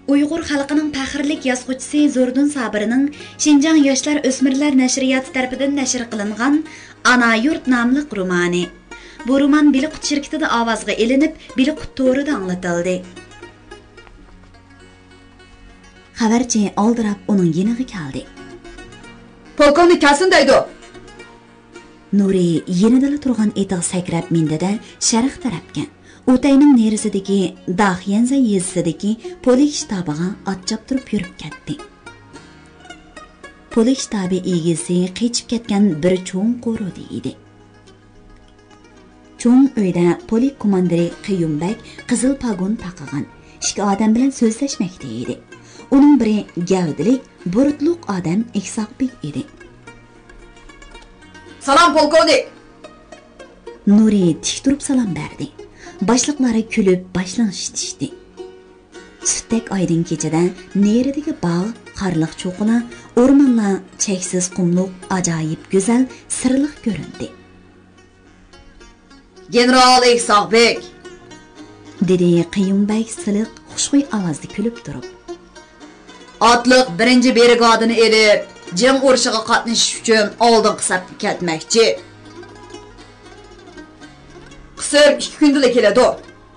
Uyghur xalqining faxrlik yozuvchisi Zordun Sabirning Şinjan Yoshlar O'smirlar nashriyoti tarafidan nashr qilingan Ana Yurt nomli romani. Bu roman Biliqut shirkatida ovozga elinib, Biliqut to'rida anglatildi. Xabarchi oldirab uning yeniga keldi. Polkovnik kelsin deydi. Nuri yenidala turgan etiq sakrab mindida sharq tarafga O'tayning nerisidagi Daxyenza yezisidagi polik shtabiga atchab turib yurib ketdi. Polik shtabi egisi qechib ketgan bir cho'ng qo'rudi edi. Cho'ng uyda polik komandiri Qiyumbek qizil pagon taqagan ikki odam bilan so'zlashmoqda edi. Uning biri gavdilik, burutluq odam Iqsoqbek edi. Salom polkovnik. Nuri tik turib salom berdi. Başlıqları külüb başlanıştışdı. Süttek aydın keçede neredeki bağ, qarlıq çoğula, ormanla çeksiz kumluq, acayip güzel, sırlıq göründü. General Iqsoqbek, dedi Qiyumbek sılıq, xuşquy avazda külüb durup. Atlıq 1-ci brigadını elib, jang urushiga qatnashish uchun oldin qisab ketmoqchi. Qisib 2 kunda keladi,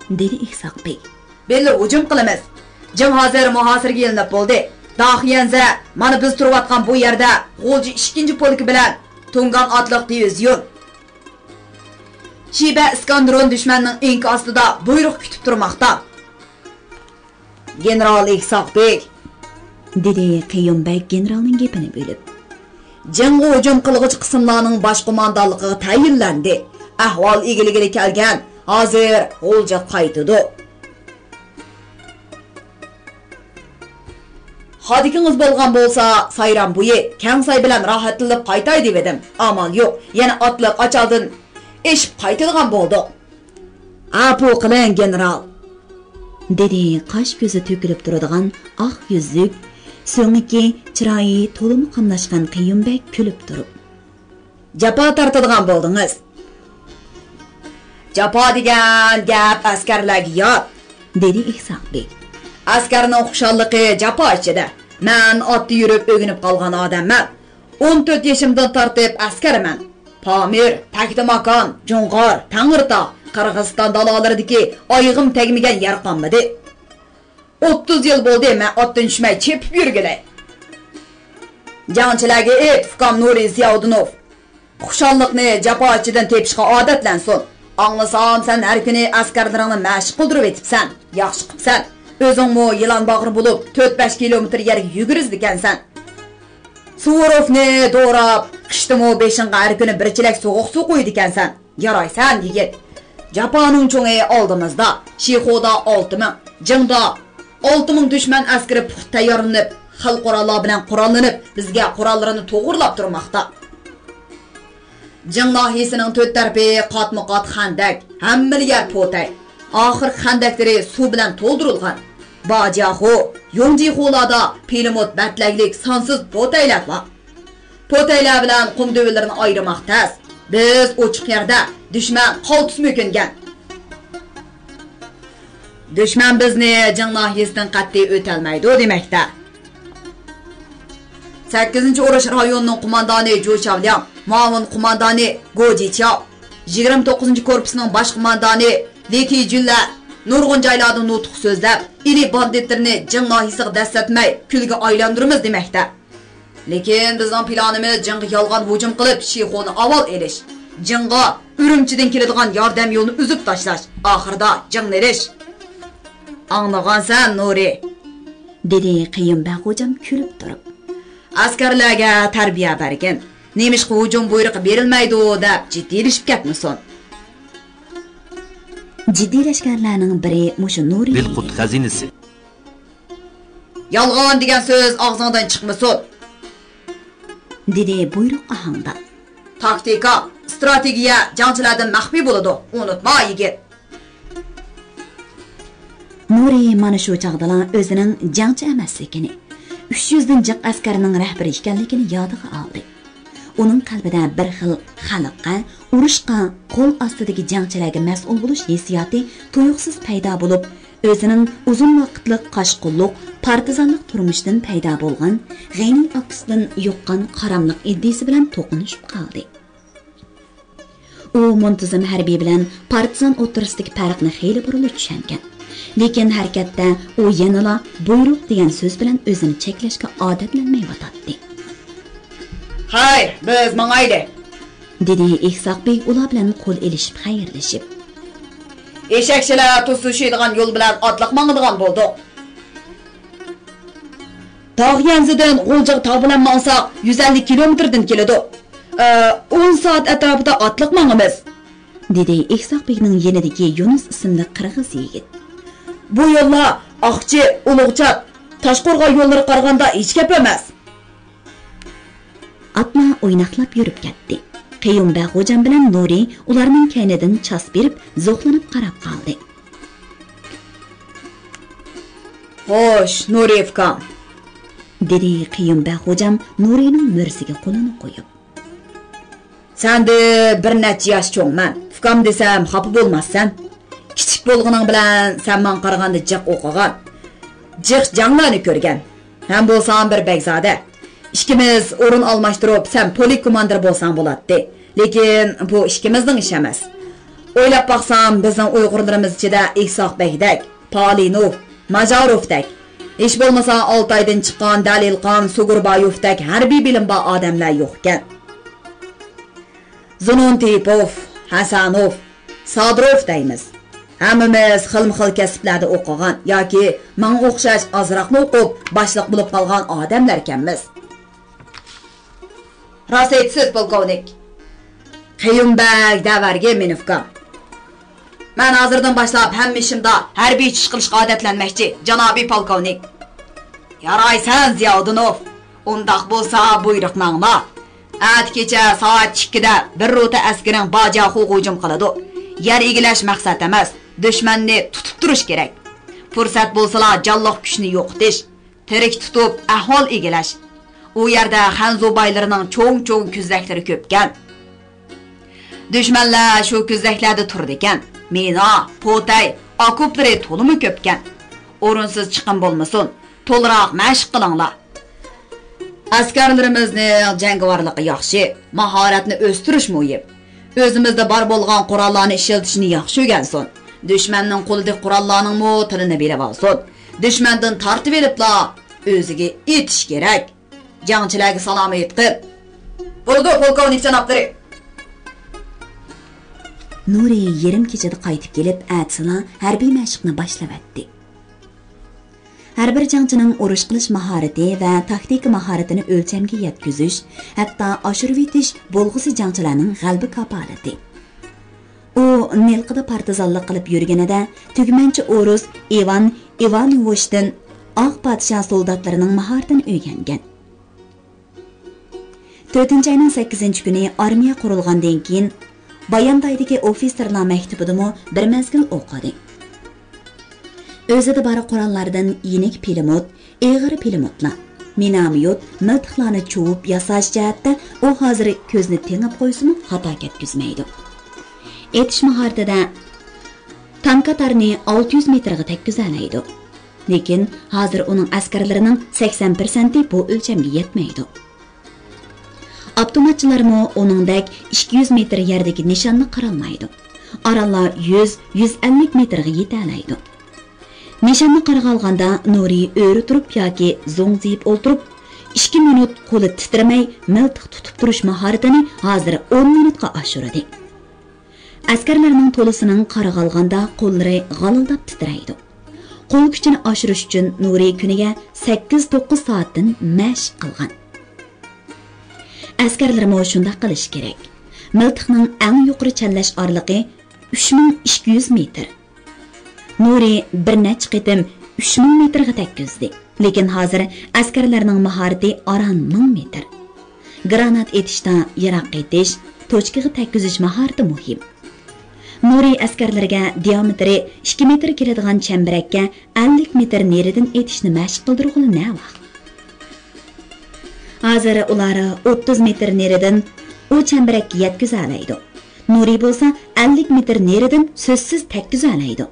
dedi Iqsoqbek. Belli hujum qilamiz. Jang hozir muhosirga ilinib bo'ldi. Daxyenza mana biz turayotgan bu yerda G'o'lji 2-chi polki bilan Tungan otliq divizion. Shiba Iskandron dushmanning enki ostida buyruq kutib turmoqda. General Iqsoqbek, dedi Qiyumbek generalning gapini bo'lib. Jangga hujum qilg'ich qismlarning bosh qo'mondonligiga tayinlandi. Ahvol egiligiga kelgan, hozir G'o'lja qaytidi. Hodikingiz bo'lgan bo'lsa, sayran bo'yi Kangsay bilan rohatlanib qaytay deb edim. Amal yo'q, yana otliq ochaldin eshib qaytadigan bo'ldi. Apu qiling general, dedi qosh ko'zi to'kilib turadigan oq yuzlik, so'nggi chiroyi to'limi qamlashgan Qiyumbek kulib turib. Japa tortadigan bo'ldingiz. Japa degan gap askarlarga yot, dedi Iqsoqbek. Askarning xushalliqi japa ichida. Men otda yurib o'ginib qolgan odamman. 14 yoshimdan tortib askarman. Pamir, Taktimakon, Jo'ng'or, Tangirtog, Qirg'iziston dalolaridagi oyig'im tegmagan yer qolmadi. 30 yil bo'ldi men otdan tushmay chepib yurgilay. Jangchilarga Fukam Nuri Ziyaudinov xushalliqni japa ichidan tepishga odatlansin. Anglasam sen har kuni askarlaringni mashq qildirib etibsan. Yaxshi qilibsan. O'zingmi yilon bag'ri bo'lib 4-5 kilometr yerga yuguriz ekansan. Suvorovni do'rab, qishtimi beshinga har kuni bir chilak so'g'uq suv qo'ydi ekansan. Yaraysan yigit. Japoning cho'ngi oldimizda, Shixoda 6000, Jingda 6000 dushman askari puxta tayyorlanib, xil qurollar bilan qurollanib, bizga qurollarini to'g'irlab turmoqda. Jing nahiyasining 4 tarafi qatma-qat xandak, hamma yer potay. Oxir xandaklari suv bilan to'ldirilgan. Bajaxo, Yongjixolarda pilimot batlaglik sonsiz potaylar bor. Potaylar bilan qum dovlarini ayirmoq tas. Biz ochiq yerda dushman qaltis mo'kingan. Dushman bizni Jing nahiyasidan qat'iy o'talmaydi demakda. 8-urush rayonining qo'mondoni Jo Chavliang, muavin qo'mondoni Go Jichao, 29-korpusning bosh qo'mondoni Li Tijunla nurg'un joylarda nutq so'zlab, ili banditlarni Jing nahiyasiga dastatmay kulga aylantiramiz demakda. Lekin bizning planimiz Jingga yolg'on hujum qilib, Shixoni avval elish, Jingga Urumchidan keladigan yordam yo'lini uzib tashlash, oxirida Jingni erish. Anglagansan Nuri, dedi Qiyumbek hujum kulib turib. Askarlarga tarbiya bergin. Nemishqa hujum buyrug'i berilmaydi deb jiddiylashib ketmasin. Jiddiylashganlarning biri mushu Nuri. Biliqut xazinasi. Yolg'on degan so'z og'zingdan chiqmasin, dedi buyruq ohangda. Taktika, strategiya jangchilardan maxfiy bo'ladi. Unutma yigit. Nuri mana shu chaqdala o'zining jangchi emasligini, 300 dan jiq askarining rahbari ekanligini yodiga oldi. Uning qalbida bir xil xalqqa, urushqa, qo'l ostidagi jangchilarga mas'ul bo'lish hissiyoti tuyuqsiz paydo bo'lib, o'zining uzun vaqtlik qashqulluq, partizanlik turmushidan paydo bo'lgan g'ayniy aqsidan yoqqan qaramliq iddisi bilan to'qinishib qoldi. U muntazam harbiy bilan partizan o'rtasidagi farqni xeyli burilib tushungan. Lekin harakatda u yanala buyruq degan so'z bilan o'zini cheklashga odatlanmay yotadi. Hayr, biz mangaydi, dedi Ihsoqbek ular bilan qo'l elishib xayrlashib. Eshakchilar to'sishadigan yo'l bilan otliq mangadigan bo'ldi. Tog' yanzidan G'o'ljiq tog' bilan mangsak 150 kilometrdan keladi. 10 soat atrofida otliq mangamiz, dedi Ihsoqbekning yanidagi Yunus ismli qirg'iz yigit. Bu yo'llar Oqchi, Ulug'chaq, Toshqo'rg'on yo'llari qaraganda hech gap emas. Atma o'ynaqlab yurib ketdi. Qayyumba xo'jam bilan Nuri ularning kaynidan chas berib, zo'qlanib qarab qoldi. Xo'sh, Nuriyevka, dedi Qayyumba xo'jam Nurining mo'rsiga qo'lini qo'yib. Sende bir necha yosh cho'ngman. Fikam desam xafa bo'lmassan. Kichik bo'lganing bilan sen men qaraganda jiq o'qigan. Jiq janglarni ko'rgan. Ham bo'lsam bir begzada. İkimiz o'rin almashtirib, sen polik komandir bo'lsang bo'ladi. Lekin bu ikkimizning ish emas. O'ylab baqsam, bizning Uyg'urlarimiz ichida Ihsoqbekdek, Polinov, Majarovdek, hech bo'lmasa Oltaydan chiqqan Dalilqon, Sugurbayevdek harbiy bilim bor odamlar yo'q ekan. Zununtipov, Hasanov, Sodirov deymiz. Hammamiz xilma-xil kasblarda o'qigan yoki menga o'xshash ozroqni o'qib, boshliq bo'lib qolgan odamlar ekanmiz. Rost aytsiz, polkovnik. Qayyumbek davarga menifkam. Men hozirdan boshlab hamma ishimda harbiy ish qilishga odatlanmoqchi, janobiy polkovnik. Yaraysan Ziyodinov. Undaq bo'lsa buyruq mangma. At kecha soat 2da bir rota askaring bajaxu hujum qiladi. Yer egilash maqsad emas, dushmanni tutib turish kerak. Fursat bo'lsalar jonliq kuchni yo'qotish, tirik tutib ahvol egilash. U yerda Xanzo baylarining cho'ng-cho'ng ko'zaklari ko'pkan. Dushmanlar shu ko'zaklarda turdi ekan. Mina, potay, okuplari to'limi ko'pkan. O'rinsiz chiqim bo'lmasin, to'liroq mashq qilinglar. Askarlarimizni jangovarligi yaxshi, mahoratni o'stirish muhim. O'zimizda bor bo'lgan qurollarni ishlatishni yaxshi o'rgansin. Dushmanning qo'lidagi qurollarning mo tilini berib olsin. Dushmandan tortib elibla o'ziga etish kerak. Jangchilarga salom aytib. Bo'ldi, polkovnik janoblari. Nuri yarim kechada qaytib kelib, atsila harbiy mashqni boshlab Har bir jangchining urush qilish mahorati va taktika mahoratini o'lchamga yetkazish, hatto oshirib yetish bo'lg'usi jangchilarning g'albi kapolati. U Nelqida partizanlik qilib yurganida tugmanchi o'rus Ivan Ivanovichdan oq podshoh soldatlarining mahoratini o'rgangan. 4-ayning 8-kuni armiya qurilgandan keyin Bayandaydagi ofitserlar maktubida bir mezgil o'qidi. O'zida bari qurollardan yenik pilimot, eg'ir pilimotlar, minamyot, miltiqlarni chuvib yasash jihatda u hozir ko'zni tengib qo'ysimi xato ketkizmaydi. Etish mahoratida tankatarni 600 metrga tekkizalaydi. Lekin hozir uning askarlarining 80% bu o'lchamga yetmaydi. Avtomatchilarmi uningdek 200 metr yerdagi nishonni qirolmaydi. Orallar 100-150 metrga yetalaydi. Nishonni qarag'alganda Nuri o'ri turib yoki zo'ngziyib o'ltirib 2 minut qo'li titramay miltiq tutib turish mahoratini hozir 10 minutga oshiradi. Askarlarning to'lisining qarag'alganda qo'llari g'alildab titraydi. Qo'l kuchini oshirish uchun Nuri kuniga 8-9 soatdan mashq qilgan. Askarlarmo shunday qilish kerak. Miltiqning eng yuqori challash orlig'i 3200 metr. Nuri bir necha qitim 3000 metrga tekkizdi. Lekin hozir askarlarning mahorati oran 1000 metr. Granat etishda yiroq etish, tochkaga tekkizish mahorati muhim. Nuri askarlarga diametri 2 metr keladigan chambarakka 50 metr neridan etishni mashq qildirg'ili ne vaqt. Hozir ular 30 metr neridan u chambarakka yetkiza oladi. Nuri bo'lsa 50 metr neridan so'zsiz tekkiza oladi.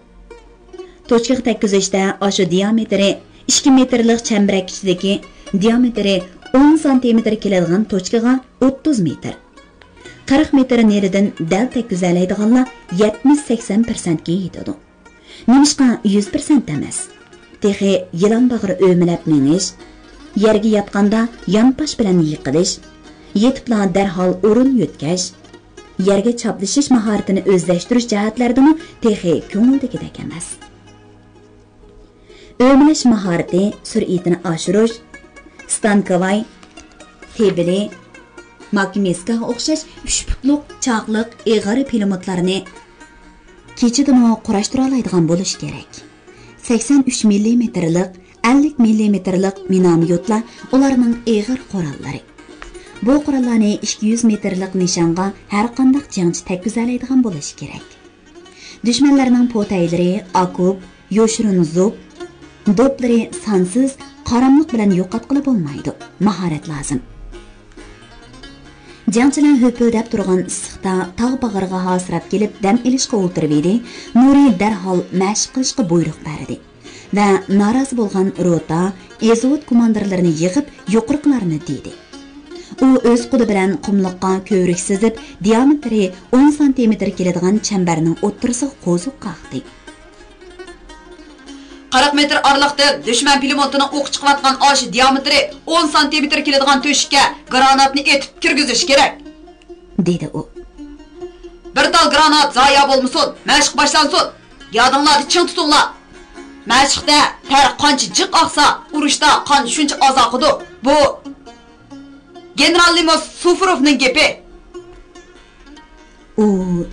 Tochkaga tekkizishda aşı diametri 2 metrlik chambarak ichidagi diametri 10 cm keladigan tochkaga 30 metr. 40 metr neridan dal tekkizalaydiganlar 70-80% ga yetadi. Nimishqa 100% emas. Texi yılan bag'ri o'milab menish, yerga yotganda yonpash bilan yiqilish, yetibla darhol o'rin yutkash, yerga chaplishish mahoratini o'zlashtirish jihatlaridami texi ko'ngildagidek emas. O'milish mahorati sur'atini oshirish, stankovay, tebili, makimeskaga o'xshash 3 putliq chaqliq eg'ari pilimotlarni kechidimi qurashtira oladigan bo'lish kerak. 83 mmlik, 50 mmlik minomyotlar ularning eg'ir qurollari. Bu qurollarni 200 metrlik nishonga har qanday jangchi tekkizalaydigan bo'lish kerak. Dushmanlarning potaylari, akub, yoshirin zob, doplari sonsiz qaramliq bilan yo'qotqilib bo'lmaydi. Mahorat lozim. Jangchilar höpüldab turgan issiqda tog' bag'riga hosirab kelib dam ilishga o'tirib edi. Nuri darhol mashq qilishga buyruq berdi va norozi bo'lgan rota ezod komandirlarini yig'ib yo'qriqlarni dedi. U o'z qo'li bilan qumliqqa ko'vrik sizib, diametri 10 cm keladigan chambarning o'ttirisiga qo'ziq qaqdi. 40 metr aralıqda düşman pilomotining o'q chiqayotgan oshi diametri 10 cm keladigan to'shikka granatni etib kirgizish kerak, dedi u. Bir tal granat zoya bo'lmasin, mashq boshlansin. Yodinglarni ching tutinglar. Mashqda ter qancha jiq oqsa, urushda qon shuncha oz oqidi. Bu General Limos Sufurovning gapi. U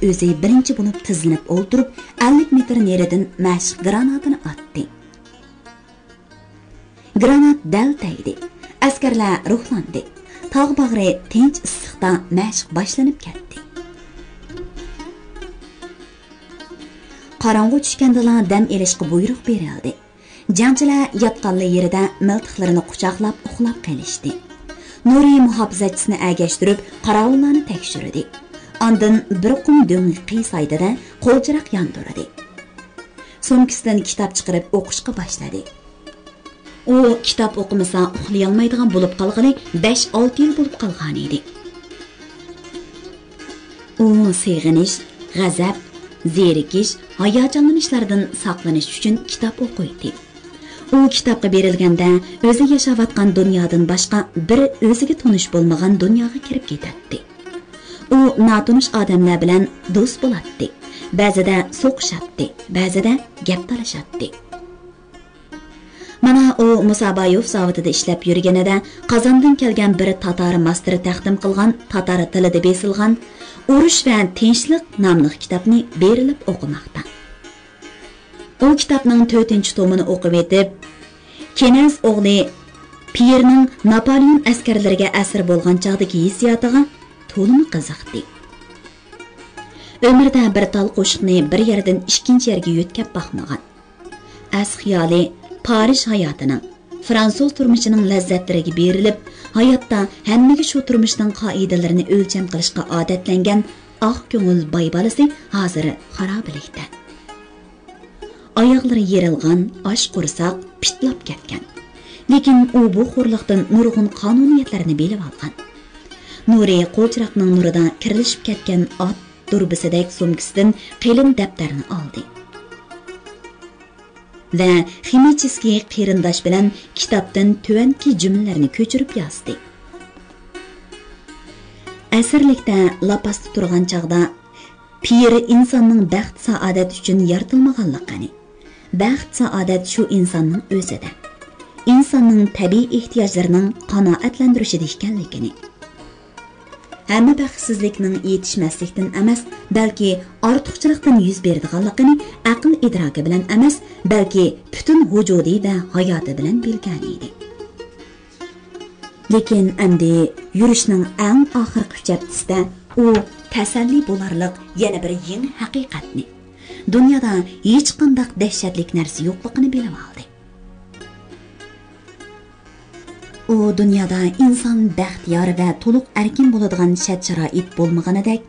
o'zi birinchi bo'lib tizlanib o'ltirib 50 metr neridan mashq granatini otdi. Granat dal tegdi. Askarlar ruhlandi. Tog' bag'ri tinch issiqda mashq boshlanib ketdi. Qorong'u tushganda dam elishga buyruq berildi. Jangchilar yotganli yerida miltiqlarini quchoqlab uxlab qolishdi. Nuri muhofizatchisini agashtirib qorovullarni tekshirdi. Ondan bir qum do'nglik qiysaydi-da qo'lchiroq yondirdi. So'mkisidan kitob chiqarib o'qishga boshladi. U kitob o'qimasa uxlay olmaydigan bo'lib qolgani 5-6 yil bo'lib qolgan edi. U seg'inish, g'azab, zerikish, hayajonlanishlardan saqlanish uchun kitob o'qiydi. U kitobga berilganda o'zi yashayotgan dunyodan boshqa bir o'ziga tonish bo'lmagan dunyoga kirib ketadi. U notanish odamlar bilan do'st bo'ladi. Ba'zida so'qishadi, ba'zida gap talashadi. Mana u Musabayov zavodida ishlab yurganida Qozondan kelgan bir tatar masteri taqdim qilgan tatar tilida besilgan Urush va tinchlik nomli kitobni berilib o'qimoqda. U kitobning 4-tomini o'qib etib, Kenaz o'g'li Pierning Napoleon askarlariga asir bo'lgan chog'dagi hissiyotiga to'limi qiziqdi. Ömrida bir tal qo'shiqni bir yerdan ikkinchi yerga yo'tkab baxmagan. As xiyoli Parij hayotining, Fransuz turmushining lazzatlariga berilib, hayotda hammaga shu turmushning qoidalarini o'lcham qilishga odatlangan oq ko'ngil boy bolasi hozir xarobalikda. Oyoqlari yerilgan, osh qursoq, pitlab ketgan. Lekin u bu xo'rliqdan nurg'un qonuniyatlarni bilib olgan. Nuri qo'lchiroqning nurida kirilishib ketgan ot durbisidek so'mkisidan qalin daftarni oldi. Va ximichiskiy qirindosh bilan kitobdan tuvanki jumlalarni ko'chirib yozdi. Asrlikda lapasda turgan chog'da piri insonning baxt saodat uchun yaratilmaganligini, baxt saodat shu insonning o'zida, insonning tabiiy ehtiyojlarining qanoatlantirishida ekanligini, hamma baxtsizlikning yetishmaslikdan emas, balki ortiqchilikdan yuz beradiganligini aql idroki bilan emas, balki butun vujudi va hayoti bilan bilgan edi. Lekin endi yurishning eng oxirgi uchaptisida u tasalli bo'larlik yana bir yangi haqiqatni, dunyoda hech qanday dahshatli narsa yo'qligini bilib oldi. U dunyoda inson baxtiyor va to'liq erkin bo'ladigan shart-sharoit bo'lmaganidek,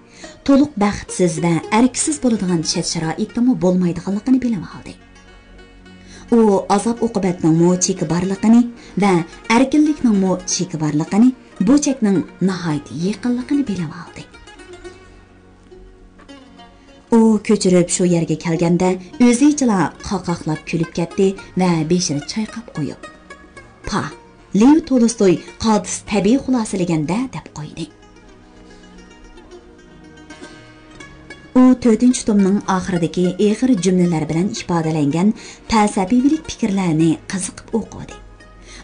to'liq baxtsiz va erksiz bo'ladigan shart-sharoitmi bo'lmaydiganligini bilib oldi. u azob uqubatning mo cheki borligini va erkinlikning mo cheki borligini, bu chekning nihoyat yaqinligini bilib oldi. U ko'chirib shu yerga kelganda o'zicha qaqoqlab kulib ketdi va beshini chayqab qo'yib, "Pa, Lev Tolstoy qodis tabiiy xulosalaganda" deb qo'ydi. U 4-tomning oxiridagi og'ir jumlalar bilan ifodalangan falsafiy fikrlarni qiziqib o'qidi.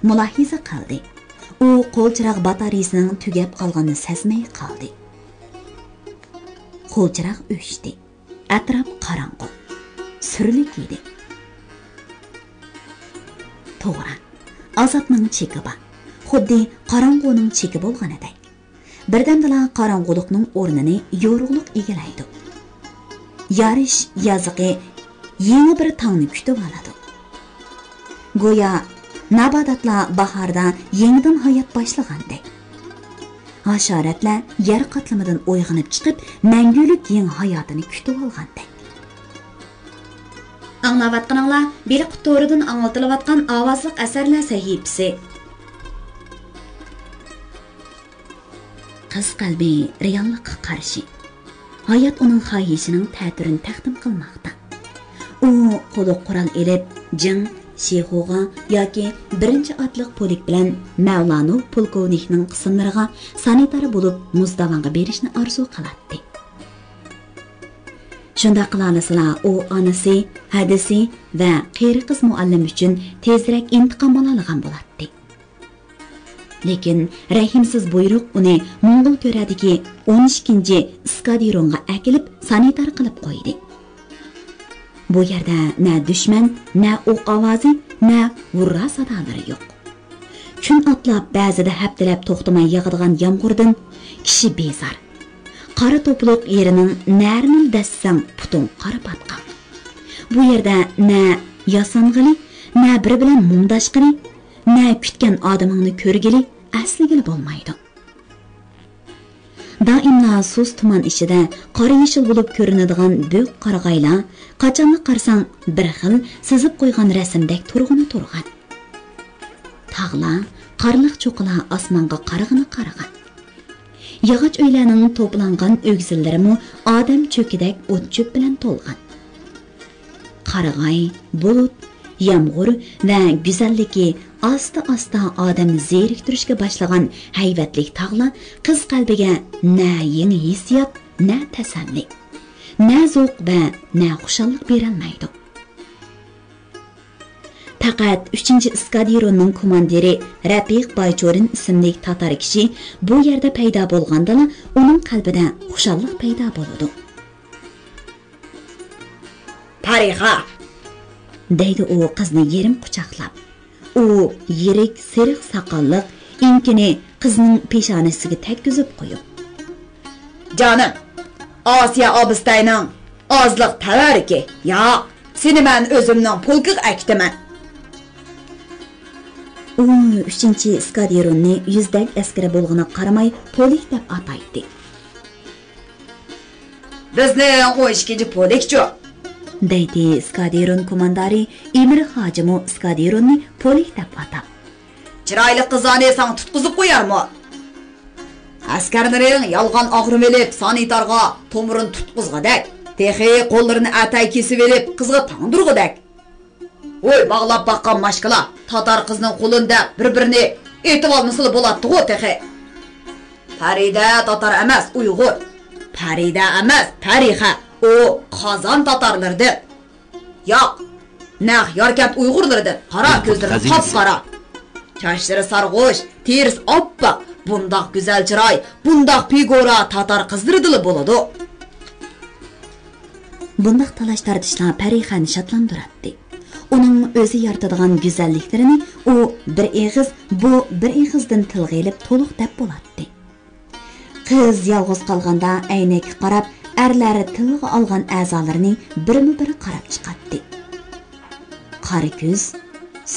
Mulohiza qildi. U qo'lchiroq batareyasining tugab qolganini sezmay qoldi. Qo'lchiroq o'chdi. Atrof qorong'u. Surlik edi. To'g'ri. Azobning cheki bor. Xuddi qorong'uning cheki bo'lganidek. Birdamdala qorong'ulikning o'rnini yorug'lik egallaydi. Yarish yoziqi yangi bir tongni kutib oladi. Go'yo nabodatlar bahorda yangidan hayot boshlagandek. Hasharotlar yer qatlamidan uyg'onib chiqib, mangulik yangi hayotini kutib olgandek. Anglayotganinglar Biliq to'ridan anglatilayotgan ovozliq asarlar sahifasi. Qiz qalbi reallikka qarshi. Hayot uning xohishining ta'tirini taqdim qilmoqda. U qo'li qurol elib, jing, Shexoga yoki 1-otliq polik bilan Mavlanov polkovnikning qismlariga sanitar bo'lib muzdavonga berishni orzu qiladi. Shunda qilalasizlar, u onasi, hadisi va qeri qiz muallim uchun tezroq intiqom oladigan bo'ladi. Lekin rahimsiz buyruq uni Mongol to'radagi 12-skadironga akilib sanitar qilib qo'ydi. Bu yerda na dushman, na o'q ovozi, na vurra sadolari yo'q. Kun otlab ba'zida haftalab to'xtamay yog'adigan yomg'irdan kishi bezor. Qora to'pluq yerining narini dassam putung qora patqa. Bu yerda na yasang'ili, na bir bilan mumdashqili, na kutgan odamingni ko'rgili asligili bo'lmaydi. Doimla suz tuman ichida qora yeshil bo'lib ko'rinadigan bo'q qarag'aylar qachonni qarsang bir xil sizib qo'ygan rasmdek turg'ini turgan. Tog'lar, qarliq cho'qilar osmonga qarag'ini qaragan. Yog'och uylarning to'plangan o'gzillarimi odam cho'kidek o't-cho'p bilan to'lgan. Qarag'ay, bulut, yomg'ir va go'zalligi asta-asta odamni zeriktirishga boshlagan hayvatlik tog'lar qiz qalbiga na yangi hissiyot, na tasalli, na zavq va na xushallik berolmaydi. Faqat 3-skadironning komandiri Rafiq Baychorin ismli tatar kishi bu yerda paydo bo'lganda uning qalbida xushallik paydo bo'ladi. "Tarixa", deydi u qizni yerim quchoqlab. U yirik, seriq soqolliq inkini qizning peshonasiga tekkizib qo'yib, "Jonim, Osiyo obistayning ozliq tavariki. Yo'q, seni men o'zimning polkiga akitaman." U 3-skadironni 100dak askari bo'lg'ini qaramay polik deb ataydi. "Bizning 12-polikchi", deydi skadiron komandari Emir Hojimo skadironni polik deb atab. "Chiroyli qizani san tutqizib qo'yarmi? Askarlaring yolg'on og'rim elib sanitarga to'mirin tutqizg'adak, texi qo'llarini atay kesib elib qizga tangdirg'adak. Oy, bog'lab baqqan mashqala tatar qizning qo'lida bir-birini etib olmasili bo'ladi-ku texi. Farida tatar emas, Uyg'ur. Farida emas, Tarixa. O qozon tatarlardir. Yo'q, naq Yorkant Uyg'urlardir. Qora ko'zlari qop-qora. Chashlari sarg'ush, terisi oppoq. Bundoq go'zal chiroy, bundoq figura tatar qizdirdili bo'ladi." Bundoq talash-tardishlar Farixani shodlantiradi. Uning o'zi yaratadigan go'zalliklarini u bir eg'iz, bu bir eg'izdan tilga elib to'liq deb bo'ladi. Qiz yolg'iz qolganda aynak qarab, erlari tilga olgan a'zolarini birma-biri qarab chiqadi. Qora ko'z,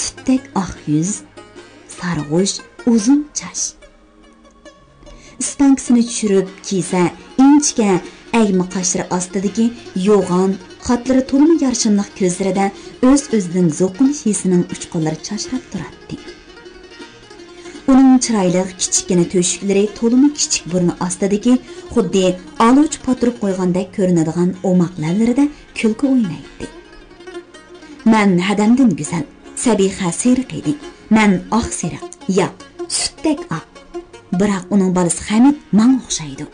sutdek oq yuz, sarg'ush, uzun chash. Ispankisini tushirib kiysa, inchga agma qashri ostidagi yo'g'on, xatlari to'limi yarışımlıq ko'zlarida o'z-o'zidan zo'qinish hisining uchqunlari chashrab turardi. Uning chiroyli kichikgina to'shiklari to'limi kichik burni ostidagi xuddi aloch paturib qo'ygandek ko'rinadigan o'moq lablarida kulki o'ynaydi. Men hadamdan go'zal, Sabiha seriq edi. Men oq seriq, yo'q, sutdek oq. Biroq uning bolasi Hamid menga o'xshaydi.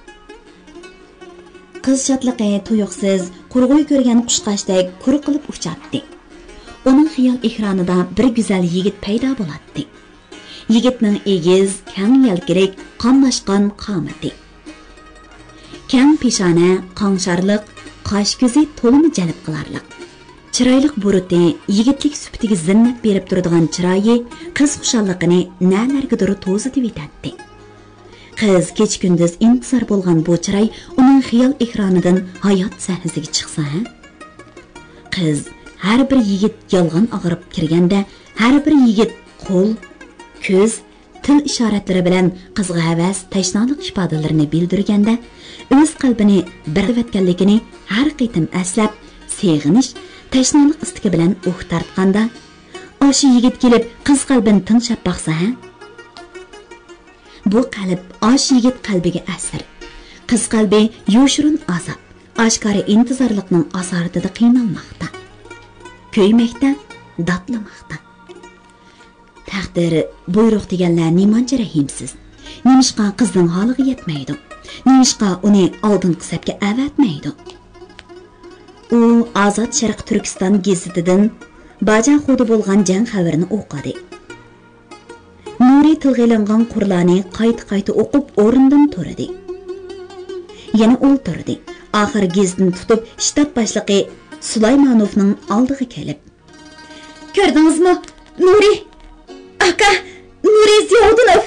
Qiz shodliqi tuyuqsiz, qurg'uy ko'rgan qushqashdek quruq qilib uchatdi. Uning xiyol ekranida bir go'zal yigit paydo bo'ladi. Yigitning egiz, kang yelkilik, qamlashgan qomati. Kang peshona, qonxarliq, qosh ko'zi to'limi jalb qilarliq. Chiroyli buruti, yigitlik sufatiga zinnat berib turadigan chiroyi qiz xushalligini nalargadir to'zitib etadi. Qiz kecha-kunduz intizor bo'lgan bu chiroy uning xiyol ekranidan hayot sahnasiga chiqsa, qiz har bir yigit yolg'on og'irib kirganda, har bir yigit qo'l, ko'z, til ishoratlari bilan qizga havas, tashnoliq ifodalarini bildirganda, o'z qalbini birvatganligini har qitim aslab, seg'inish, tashnoliq istiki bilan o'q tartganda, o'sha yigit kelib qiz qalbini tinchab baqsa, bu qalb osh yigit qalbiga asir. Qiz qalbi yo'shurun azob, oshkora intizorlikning asoratida qiynalmoqda. Ko'ymoqda, dodlamoqda. Taqdir buyruq deganlar nimancha rahimsiz. Nimishqa qizning holiga yetmaydi. Nimishqa uni oldingi sabga avatmaydi. U Azod Sharq Turkiston gazetidan Bajan xudi bo'lgan jang xabarini o'qidi. Nuri tilg'ilangan qurlarni qayta o'qib o'rindan turdi. Yana o'ltirdi. Oxir gazetni tutib shtab boshlig'i Sulaymonovning oldiga kelib, "Ko'rdingizmi, Nuri? Aka, Nuri Ziyodunov!"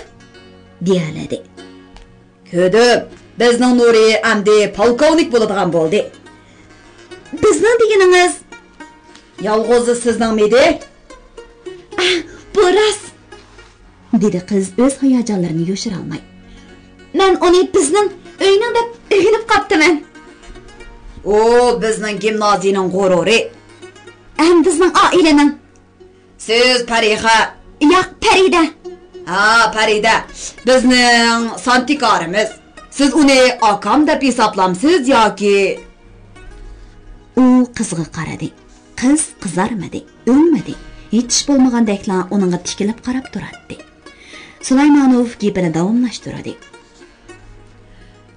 deyaladi. "Ko'rdim. Bizning Nuri endi polkovnik bo'ladigan bo'ldi." "Bizning deganingiz yolg'izi sizningmidi?" "Bu rost," dedi qiz o'z hayajonlarini yo'shira olmay. "Men uni bizning uyning deb o'ginib qoptiman." "O, bizning gimnaziyaning g'ururi. Ham bizning oilaning." "Siz Parixa?" "Yo'q, Parida." "Ha, Parida. Bizning santikarimiz. Siz uni akam deb hisoblamsiz yoki?" U qizga qaradi. Qiz qizarmadi, o'lmadi. Hech bo'lmagandekla uningga tikilib qarab turardi. Sulaymonov gapini davomlashtirdi.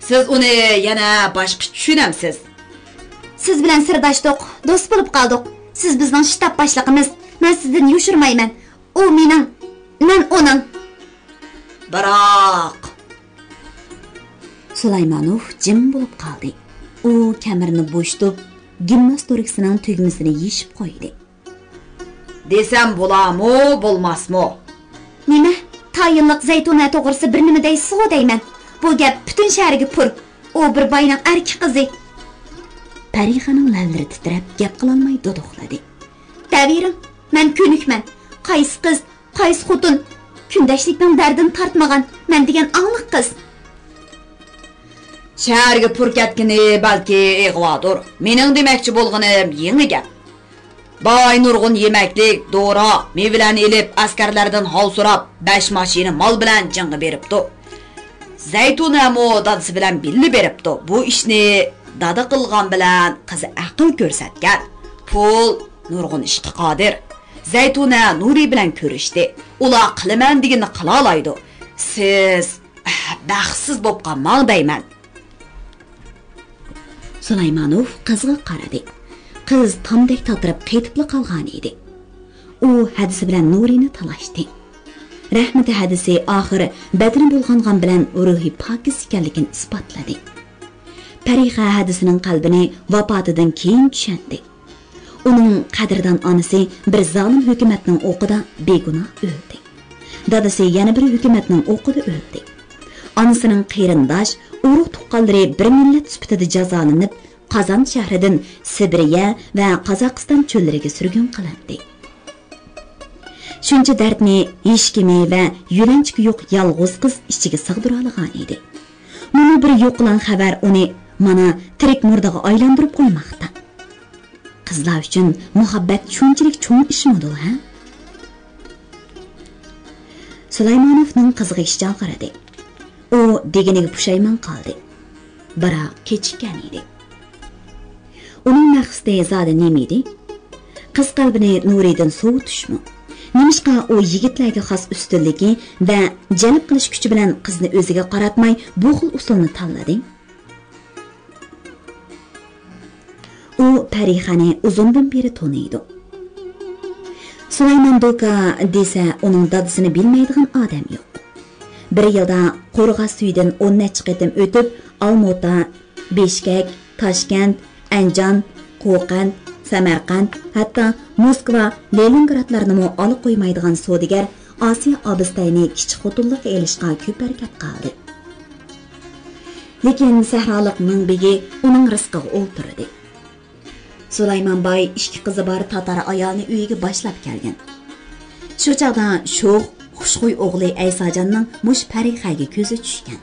"Siz uni yana boshqa tushunamsiz. Siz bilan sirdoshdik, do'st bo'lib qoldik. Siz bizning shtab boshlig'imiz. Men sizdan yo'shirmayman. U mening, men uning." "Biroq..." Sulaymonov jim bo'lib qoldi. U kamirini bo'shtib, gimnastorikasining tugmasini yechib qo'ydi. "Desam bo'larmi, bo'lmasmi?" "Nima? Tayinliq zaytuna to'g'risi bir nima deysiz-ku deyman. Bu gap butun shaharga pur. U bir boyning erki qizi." Parixaning lavlari titrab, gap qila olmay dodoqladi. "Davering, men ko'nikman. Qaysi qiz, qaysi xotin kundashlikning dardini tortmagan men degan angliq qiz." "Shaharga pur ketgini balki ig'vodir. Mening demoqchi bo'lganim yangi gap. Boy nurg'un yemaklik, dora, mevalarni elib, askarlardan hol so'rab, 5 mashina mol bilan jing'i beribdi. Zaytuna dadasi bilan billi beribdi. Bu ishni dada qilgan bilan qizi aql ko'rsatgan. Pul nurg'un ishga qodir. Zaytuna Nuri bilan ko'rishdi. Ular qilaman deganini qila oladi. Siz baxtsiz bo'lib qolmang deyman." Sulaymonov qizga qaradi. Qiz tomdek tatirib qaytibli qolgan edi. U hadisi bilan Nurini talashdi. Rahmati hadisi oxiri badani bulg'angan bilan ruhi pokiz ekanligini isbotladi. Parixa hadisining qalbini vafotidan keyin tushundi. Uning qadrdan onasi bir zolim hukumatning o'qida begunoh o'ldi. Dadasi yana bir hukumatning o'qida o'ldi. Onasining qirindosh, urug' tuqqanlari bir millat sifatida jazolanib, Qozon shahridan Sibiriya va Qozog'iston cho'llariga surgun qilindi. Shuncha dardni hech kimi va yulanchiki yo'q yolg'iz qiz ichiga sig'dira olgan edi. Mana bir yo'qlan xabar uni mana tirik murdaga aylantirib qo'ymoqda. qizlar uchun muhabbat shunchalik cho'ng ishmidi, ha? Sulaymonovning qizg'i ishchan qaradi. U deganiga pushaymon qoldi. Biroq kechikkan edi. Uning maqsadi zodi nima edi? Qiz qalbini Nuridan sovutishmi? Nimishqa u yigitlarga xos ustunligi va jalb qilish kuchi bilan qizni o'ziga qaratmay bu xil usulni tanladi? U Parixani uzundan beri taniydi. Sulaymon Doka desa uning dadisini bilmaydigan odam yo'q. Bir yilda Qo'rg'as suyidan 10 necha qatim o'tib, Olmota, Beshkek, Toshkent, Andijon, Qo'qon, Samarqand, hatto Moskva, Leningradlarni olib qo'ymaydigan savdogar Osiyo Obistayni kichik xotinlikqa elishga ko'p harakat qildi. Lekin sahrolik mingbegi uning rizqiga o'ltirdi. Sulaymon boy ikki qizi bor tatar ayolni uyiga boshlab kelgan. Shu chaqda sho'x, xushxuy o'g'li Aysojonning mush Parixaga ko'zi tushgan.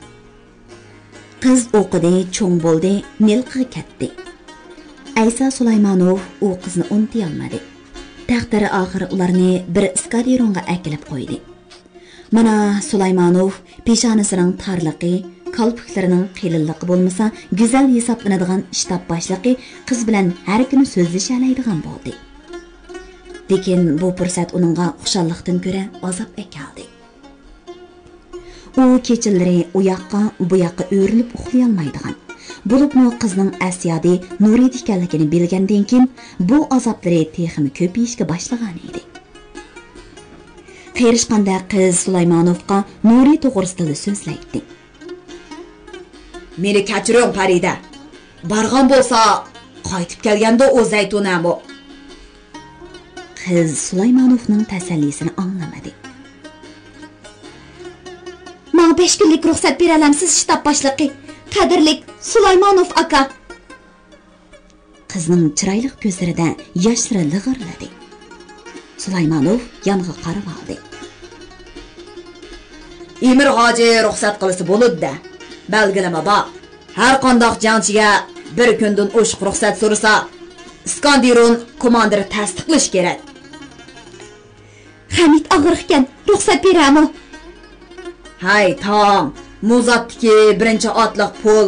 Qiz o'qidi, cho'ng bo'ldi, Nilqiga ketdi. Aysa Sulaymonov u qizni unutay olmadi. Taqdiri oxir ularni bir skadironga akilib qo'ydi. Mana Sulaymonov peshonasining tarliqi, qalpoqlarining qilinligi bo'lmasa, go'zal hisoblanadigan shtab boshlig'i qiz bilan har kuni so'zlasha oladigan bo'ldi. Lekin bu fursat uningga xushallikdan ko'ra azob ekaldi. U kechalari u yoqqa bu yoqqa o'rilib uxlay olmaydigan. Bo'libmi qizning Asiyadi Nuri ekanligini bilgandan keyin bu azoblari texmi ko'payishga boshlagan edi. Qirishqanda qiz Sulaymonovga Nuri to'g'risida so'zlaydi. Meni kechiring Farida. Bargan bo'lsa, qaytib kelganda o zaytunam bu. Qiz Sulaymonovning tasallisini anglamadi. "Men 5 kunlik ruxsat beralamsiz, shtab boshlig'i. Qadrlik Sulaymonov aka." Qizning chiroyli ko'zlarida yoshlar lig'irladi. Sulaymonov yonga qarab oldi. "Emir hoji ruxsat qilsa bo'ladi-da. Belgilama bor. Har qandoq jangchiga bir kundan o'shiq ruxsat so'rasa, Iskandirun komandiri tasdiqlash kerak." "Hamid og'ir ekan, ruxsat berami?" "Hay, tong. Muzatdiki birinchi otliq pol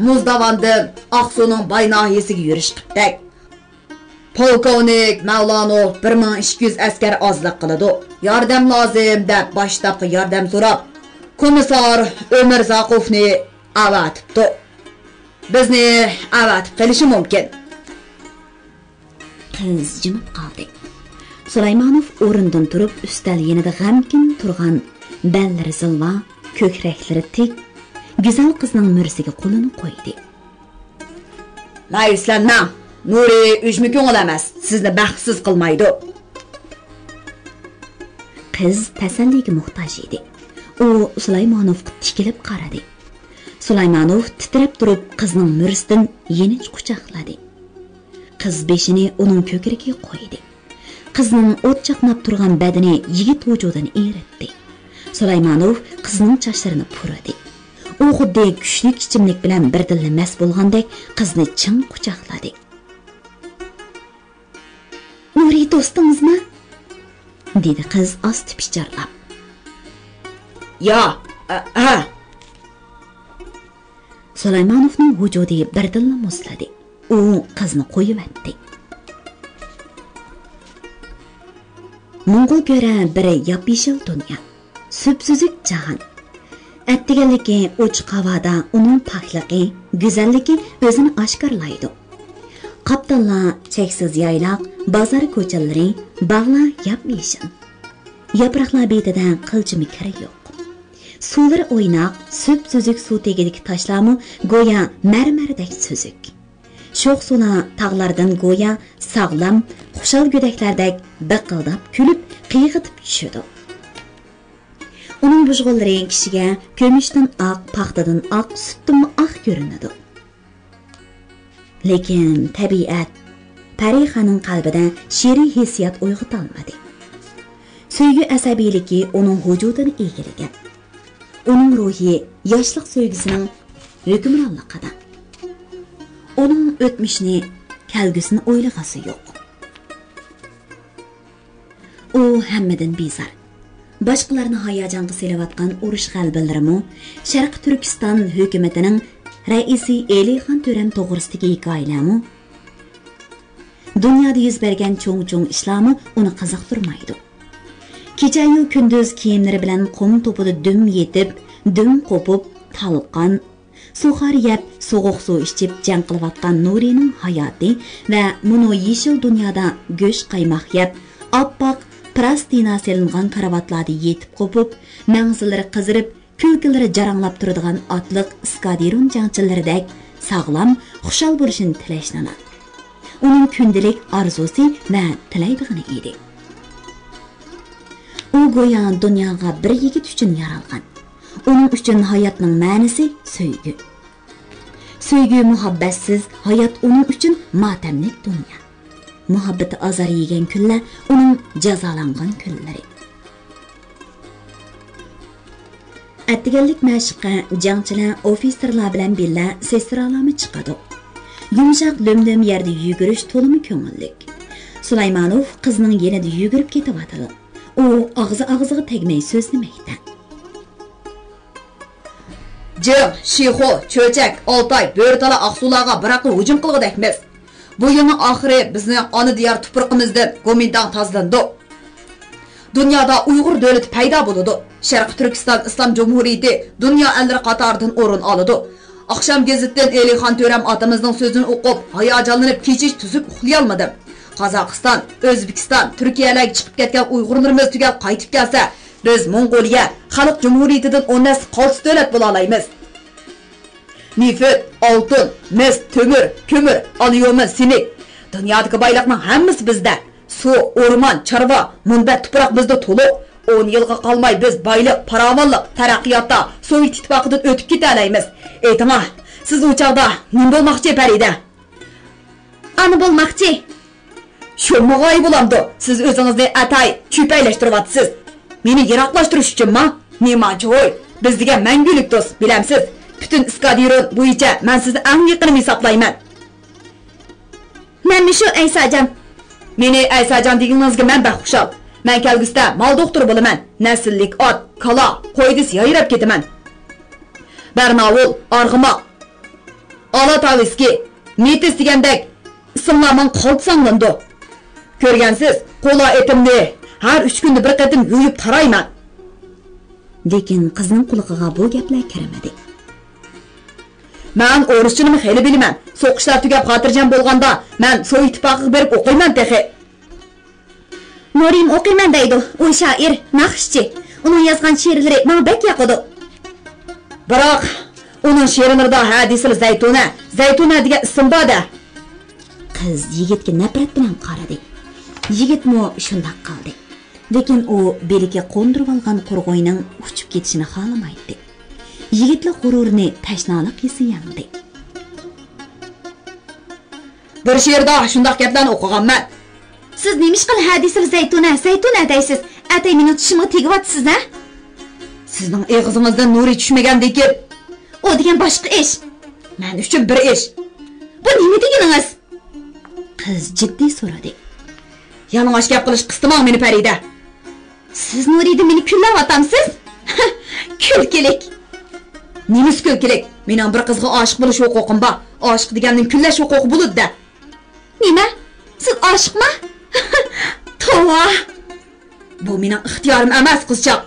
Muzdavonda Aqsuning baynahiyasiga yurish qildik. Polkovnik Mavlonov 1200 askar ozliq qiladi. Yordam lozim deb boshtabga yordam so'rab, komissar Umar Zaqovni avatibdi. Bizni avatib qilishi mumkin." Qiz jimib qoldi. Sulaymonov o'rindan turib ustal yanida g'amkin turgan ballari zilva, ko'kraklari tik, go'zal qizning mursiga qo'lini qo'ydi. "Mayuslanma, Nuri ujmi ko'ngil emas, sizni baxtsiz qilmaydi." Qiz tasalliga muhtoj edi. U Sulaymonovga tikilib qaradi. Sulaymonov titrab turib qizning mursidan yenich quchoqladi. Qiz beshini uning ko'kragiga qo'ydi. Qizning o't chaqnab turgan badani yigit vujudidan eritdi. Sulaymonov qizning sochlarini puradi. U xuddi kuchli ichimlik bilan birdilla mas bo'lgandek qizni chin quchoqladi. "Nuri do'stingizmi?" dedi qiz osti pichirlab. "Yo, ha." Sulaymonovning vujudi birdilla muzladi. U qizni qo'yibdi. Mongol göre biri yap-yeshil dunyo, süpsüzük jahon. Atdiganligi ochiq havoda uning pakligi, go'zalligi o'zini oshkorlaydi. Qaptonlar, cheksiz yayloq, bozor ko'chalari, bog'lar yap-yeshil. Yaproqlar betida qilchimi kiri yo'q. Suvlar o'ynoq, süpsüzük suv tegidagi toshlarmi go'yo marmardek suzuk. Sho'x suvlar tog'lardan go'yo sog'lom, xushal go'daklardek biqildab, kulib, qiyg'itib tushadi. Uning bujg'unlari kishiga ko'mishdan oq, paxtadan oq, sutdan oq ko'rinadi. Lekin tabiat Parixaning qalbida she'riy hissiyot uyg'ota olmadi. Sevgi asabiyligi uning vujudini egallagan. Uning ruhi yoshlik sevgisining hukmronligida. Uning o'tmishini, kelgusini o'ylag'asi yo'q. U hammadan bezor. Boshqalarni hayajonga selayotgan urush g'alballarimi Sharq Turkiston hukumatining raisi Elixon To'ram to'g'risidagi hikoyalarmi dunyoda yuz bergan cho'ng ishlarmi uni qiziqtirmaydi. Kecha-yu kunduz kiyimlari bilan qum to'pida dum yetib, dum qo'pib, talqon, suxar yeb, so'g'uq suv ichib jang qilayotgan Nurining hayoti va muno yeshil dunyoda go'sht qaymoq yeb, oppoq plastina selingan karavotlarda yetib qo'pib, mangzilari qizirib, kulkilari jaranglab turadigan otliq Skadirun jangchilaridek sog'lom, xushal bo'lishini tilashnalar. Uning kundalik orzusi va tilaydigani edi. U go'yo dunyoga bir yigit uchun yaralgan. Uning uchun hayotning ma'nosi sevgi. Sevgi muhabbatsiz hayot uning uchun motamlik dunyo. Muhabbati azar yegan kunlar uning jazolangan kunlari. Attiganlik mashqqa jangchilar ofitserlar bilan birga sestralarni chiqadi. Yumshoq lumdum yerda yugurish to'limi ko'ngillik. Sulaymonov qizning yanada yugurib ketyapti. U og'ziga tegmay so'zlamoqda. Jim, Shixo, Cho'chak, Oltay, Bo'rtala Aqsularga biraqli hujum qilg'idakmiz. Bu yilning oxiri bizning ona diyor tuproqimizdan Gomindan tozlandi. Dunyoda Uyg'ur davlati paydo bo'ladi. Sharq Turkiston Islom Jumhuriyati dunyo allari qatoridan o'rin oladi. Akşam gazetdan Elixon To'ram otamizning so'zini o'qib, hayajonlanib kechish tuzib uxlay olmadim. Qozog'iston, O'zbekiston, Turkiyalarga chiqib ketgan Uyg'urlarimiz tugal qaytib kelsa, biz Mongoliya Xalq Jumhuriyatidan 10 nasl qolsi davlat bo'la olamiz. Nefit, oltin, mis, temir, ko'mir, alyumin, sinik. Dunyodagi boylikning hammasi bizda. Suv, o'rmon, chorva, munbat tuproq bizda to'liq. 10 yilga qolmay biz boylik, farovonlik, taraqqiyotda Sovet ittifoqidan o'tib keta olamiz. Ayting'a, siz u chaqda nima bo'lmoqchi Farida? Ana bo'lmoqchi. Shu mog'oy bo'lamdi. Siz o'zingizni atay cho'paylashtiryapsiz. Meni yiroqlashtirish uchunmi? Nemachi voy? Biz degan mangulik do'st, bilamsiz. Bütün Skadirun bo'yicha men sizni eng yaqin hisoblayman. Men shu Aysajon. Meni Aysajon deganingizga men baxushal. Men kelgusida mol doktor bo'laman. Nasllik ot, kala, qo'ydis yayrab ketaman. Barnavul, Arg'umoq, Olataviski, Metis degandek ismlarning qolsanlandi. Ko'rgansiz, qo'la etimni har 3 kunda bir qatim yuyib tarayman. Lekin qizning qulig'iga bu gaplar kirmadi. Men o'rischini xeli bilaman. So'qishlar tugab xotirjam bo'lganda men Sovet ittifoqiga berib o'qiyman texi. Nurim o'qiyman deydi. U shoir, naqshchi. Uning yozgan she'rlari menga bek yoqadi. Biroq uning she'rlarida hadisli Zaytuna degan ism bor-da. Qiz yigitga nafrat bilan qaradi. Yigitmi shunday qildi. Lekin u beliga qo'ndirib olgan qurg'oyning uchib ketishini xohlamaydi. Yigitlik g'ururini tashnoliq hissi yandi. Bir she'rda shunday gaplarni o'qiganman. Siz nemish qil hadisli Zaytuna deysiz. Atay meni tushimga tegib-atsiz, ha? Sizning eg'izingizdan nuri tushmagandekin, o degan boshqa ish. Men uchun bir ish. Bu nima deganingiz? Qiz jiddiy so'radi. Yalang'och gap qilish qistimon meni Farida. Siz Nurida meni kullab-atamsiz? Kulkilik. Nimiz kulkilik? Mening bir qizga oshiq bo'lish huquqim bor. Oshiq deganning kullash huquqi bo'ladi-da. Nima? Siz oshiqmi? Tova. Bu mening ixtiyorim emas, qizchoq.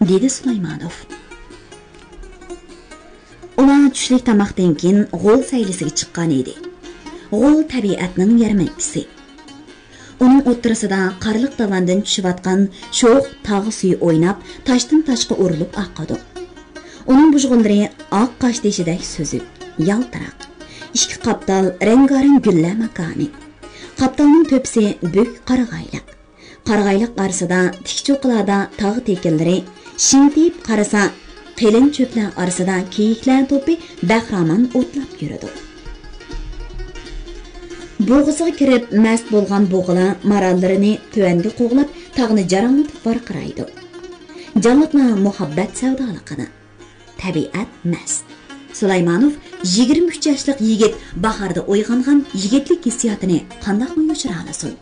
Dedi Sulaymonov. Ular tushlik tamoqdan keyin g'o'l saylisiga chiqqan edi. G'o'l tabiatning yarmakkisi. Uning o'ttirasida qarliq davandan tushayotgan sho'x tog'i suyi o'ynab, toshdan toshga urilib oqadi. Uning bujg'unlari oq qosh teshidek suzib, yaltiraq. Ikki qaptal rengarang gullar makoni. Qaptalning to'psi bo'k qarag'ayliq. Qarag'ayliq orasida tik cho'qlarda tog' tekillari shintib qarasa, qelin cho'plar orasida kiyiklar to'pi bahramon o'tlab yuradi. Bo'g'isiga kirib mast bo'lgan bo'g'alar marallarini tuvanga qo'g'lab, tog'ni jaranglatib varqiraydi. Jonliqning muhabbat savdoliqini. Tabiat mast. Sulaymanov 23 yoshlik yigit bahorda uyg'ongan yigitlik hissiyotini qandoqmi yo'shira olasin?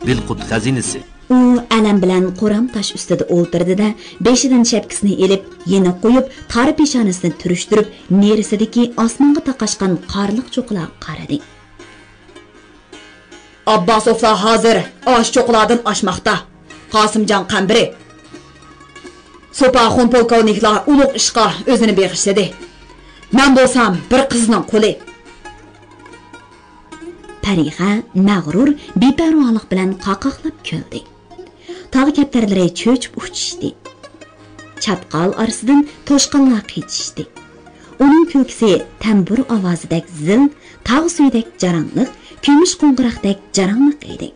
Dilqut xazinasi. U alam bilan qo'ram tosh ustida o'ltirdi-da, beshidan shapkasini elib, yana qo'yib, qari peshonasini turishtirib, nerisidagi osmonga taqashgan qorliq cho'qlarga qaradi. Abbasovlar hozir osh cho'qlardan oshmoqda. Qosimjon Qambiri. Sopaxon polkovniklar ulug' ishqa o'zini beg'ishladi. Men bo'lsam bir qizning qo'li. Parixa mag'rur beparvolik bilan qaqoqlab kuldi. Tog' kaptarlari cho'chib uchishdi. Chapqal orasidan to'shqinlar qechishdi. Uning ko'ksi tambur ovozidek zil, tog' suyidek jarangliq, kumush qo'ng'iroqdek jarangliq edi.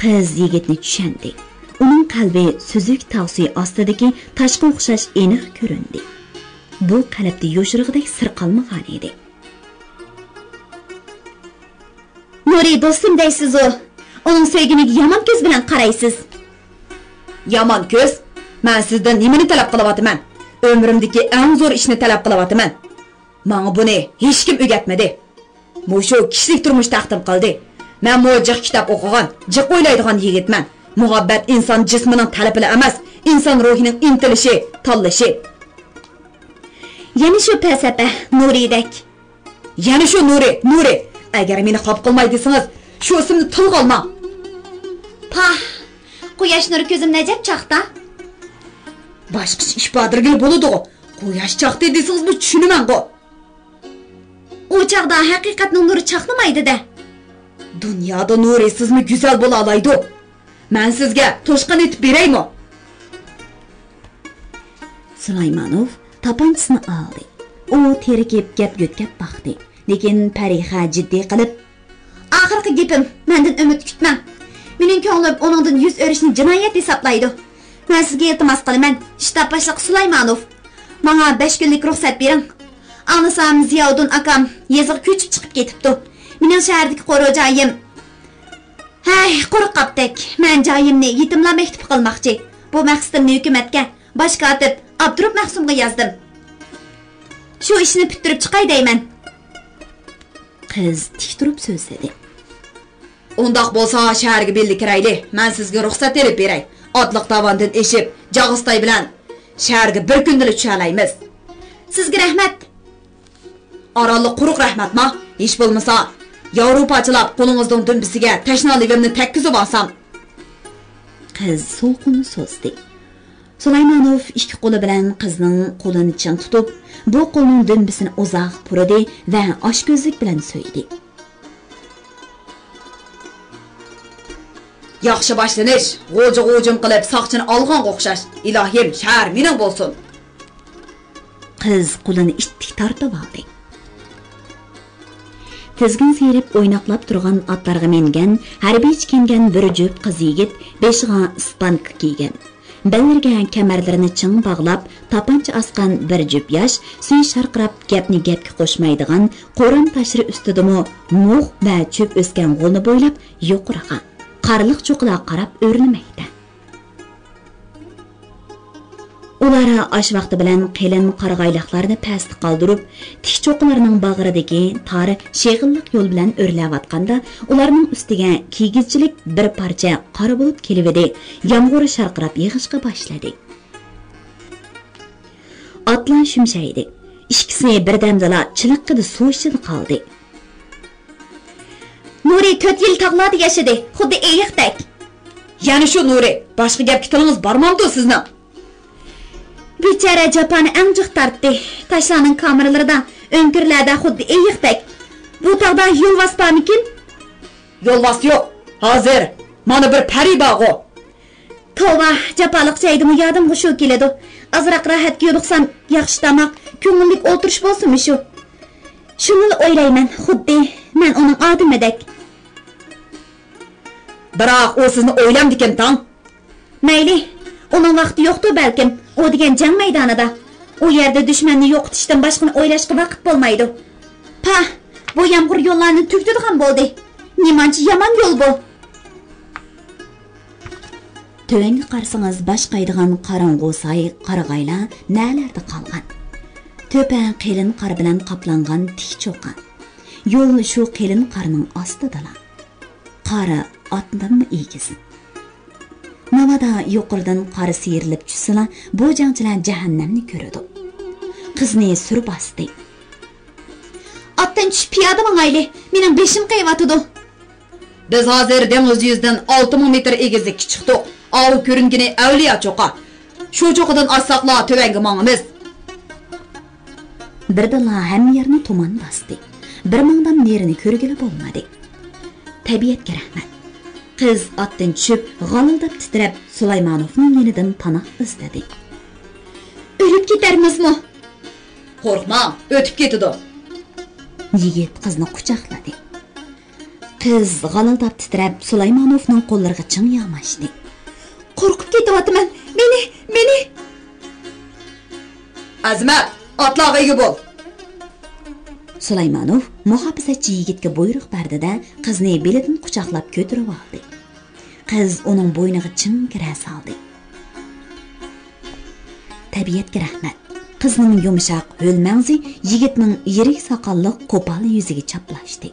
Qiz yigitni tushundi. Uning qalbi suzuk tavsiy ostidagi tashqi o'xshash aniq ko'rindi. Bu qalbda yo'shirig'idek sirqalmagan edi. Nuri do'stim deysiz o. Uning sevginiga yomon ko'z bilan qaraysiz. Yomon ko'z? Men sizdan nimani talab qilyapman? Umrimdagi eng zo'r ishni talab qilyapman. Menga buni hech kim o'rgatmadi. Mushu kishilik turmush taqdim qildi. Men mo'jiz kitob o'qigan, jiq o'ylaydigan yigitman. Muhabbat inson jismining talabi emas, inson ruhining intilishi, tanlashi. Yana shu falsafa Nuridek. Yana shu Nuri. Agar meni qop qilmay desangiz, shu ismni tilga olmang. Pah, quyosh nuri ko'zimni ajab chaqda. Boshqa ish bodirgil bo'ladi-ku. Quyosh chaqdi desangiz, bu tushunaman-ku. U chaqda haqiqatning nuri chaqnamaydi-da. Dunyoda nuri sizmi go'zal bo'la oladi? Men sizga to'shqin etib beraymi? Sulaymanov tapanchisini oldi. U terikib gap-gutga baxdi. Lekin Parixa jiddiy qilib, "Oxirgi gapim, mendan umid kutmang. Mening ko'nglim uningdan yuz o'rishni jinoyat hisoblaydi. Men sizga iltimos qilaman, shtab boshliq Sulaymanov. Menga 5 kunlik ruxsat bering. Anasam Ziyoddin akam yezig ko'chib chiqib ketibdi. Mening shahardagi qo'rojoyim Hay, quruq qaptek. Men joyimni yetimlar maktabi qilmoqchi. Bu maqsadimni hukumatga, bosh kotib Abdurub Mahsumga yozdim. Shu ishni bitirib chiqay deyman." Qiz tik turib so'zladi. Undoq bo'lsa, shaharga belli kirayli. Men sizga ruxsat berib beray. Otliq tovondan eshib, Jag'istay bilan shaharga bir kundalik tusha olamiz. Sizga rahmat. Orolli quruq rahmatma. Hech bo'lmasa, Yevropachilab qo'lingizning dumbisiga tashnolligimni tekkizib olsam. Qiz so'qini so'zdi. Sulaymanov ikki qo'li bilan qizning qo'lini chang tutib, bu qo'lning dumbisini uzoq purdi va oshko'zlik bilan so'ydi. Yaxshi boshlanish, g'o'jim qilib soqchini olgan o'xshash. Ilohim, shahar mening bo'lsin. Qiz qo'lini ittik tortib oldi. Tizgin serib o'ynaqlab turgan otlarga mingan, harbiy kiyingan bir jup qiz yigit beshiga spank kiygan. Bellarga kamarlarini ching bog'lab, tapancha asqan bir jup yosh, suv sharqirab gapni gapga qo'shmaydigan, qo'ram tashri ustidami mug' va cho'p o'sgan g'olni bo'ylab yo'qiraqa, qarliq cho'qlar qarab o'rnimaydi. Ular osh vaqti bilan qelin qarag'ayliqlarni past qoldirib, tik cho'qlarning bag'ridagi tar sheg'illiq yo'l bilan o'rlayotganda, ularning ustiga kiygizchilik bir parcha qora bulut kelibdi, yomg'ir sharqirab yig'ishga boshladi. Otlar shumshaydi. Ikkisi birdamdala chiliqqida suv ichida qoldi. Nuri 4 yil tog'larda yashadi, xuddi eyiqdek. Yana shu Nuri, boshqa gapga tilingiz bormamdi sizning? Bichara Japonni anjiq tartdi. Tashlaning kameralarida o'nkirlarda xuddi eyiqdek. Bu tog'da yo'lvas bormikin? Yo'lvas yo'q. Hozir mana bir pari bog'i. Tova, japaliq chaydimi yodimga shu keladi. Azroq rohatga yo'liqsam, yaxshi tamoq, ko'ngillik o'tirish bo'lsinmi shu? Shuni o'ylayman, xuddi men uning odamidek. Biroq u sizni o'ylamdikan tang. Mayli, uning vaqti yo'qdir balkim. O degan jang maydonida. U yerda dushmanni yo'qotishdan boshqani o'ylashga vaqt bo'lmaydi. Pa, bu yomg'ir yo'llarni to'ktirgan bo'ldi. Nimanchi yomon yo'l bu? Tövenge qarsanız başqaydigan qarang'u soy, qarag'aylar nalarda qolgan. Töpən qelin qar bilan qaplangan tik cho'qan. Yo'l shu qelin qarning ostidala. Qari otdanmi egisin. Navada yuqoridan qari siyrilib tushsala, bu jangchilar jahannamni ko'radi. Qizni surib bosdi. Otdan tushib piyoda mangayli, mening beshim qayvatidi. Biz hozir dengiz yuzidan 6000 metr egizlikka chiqdik. Avu ko'ringini avliyo cho'qa. Shu cho'qidan orsaqla tövenge mangimiz. Birdala hamma yerni tuman bosdi. Bir mingdan nerini ko'rgili bo'lmadi. Tabiatga rahmat. Qiz otdan tushib, g'alildab titrab Sulaymonovning yenidan panoh izladi. O'lib ketarmizmi? Qo'rqma, o'tib ketadi. Yigit qizni quchoqladi. Qiz g'alildab titrab Sulaymonovning qo'llariga ching yamashdi. Qo'rqib ketyapman. Meni. Azmat, otlarga ega bo'l. Sulaymonov muhofizachi yigitga buyruq berdi-da, qizni belidan quchoqlab ko'tarib oldi. Qiz uning bo'yniga chingkira soldi. Tabiatga rahmat. Qizning yumshoq ho'lmangzi yigitning yirik soqolli qo'pol yuziga chaplashdi.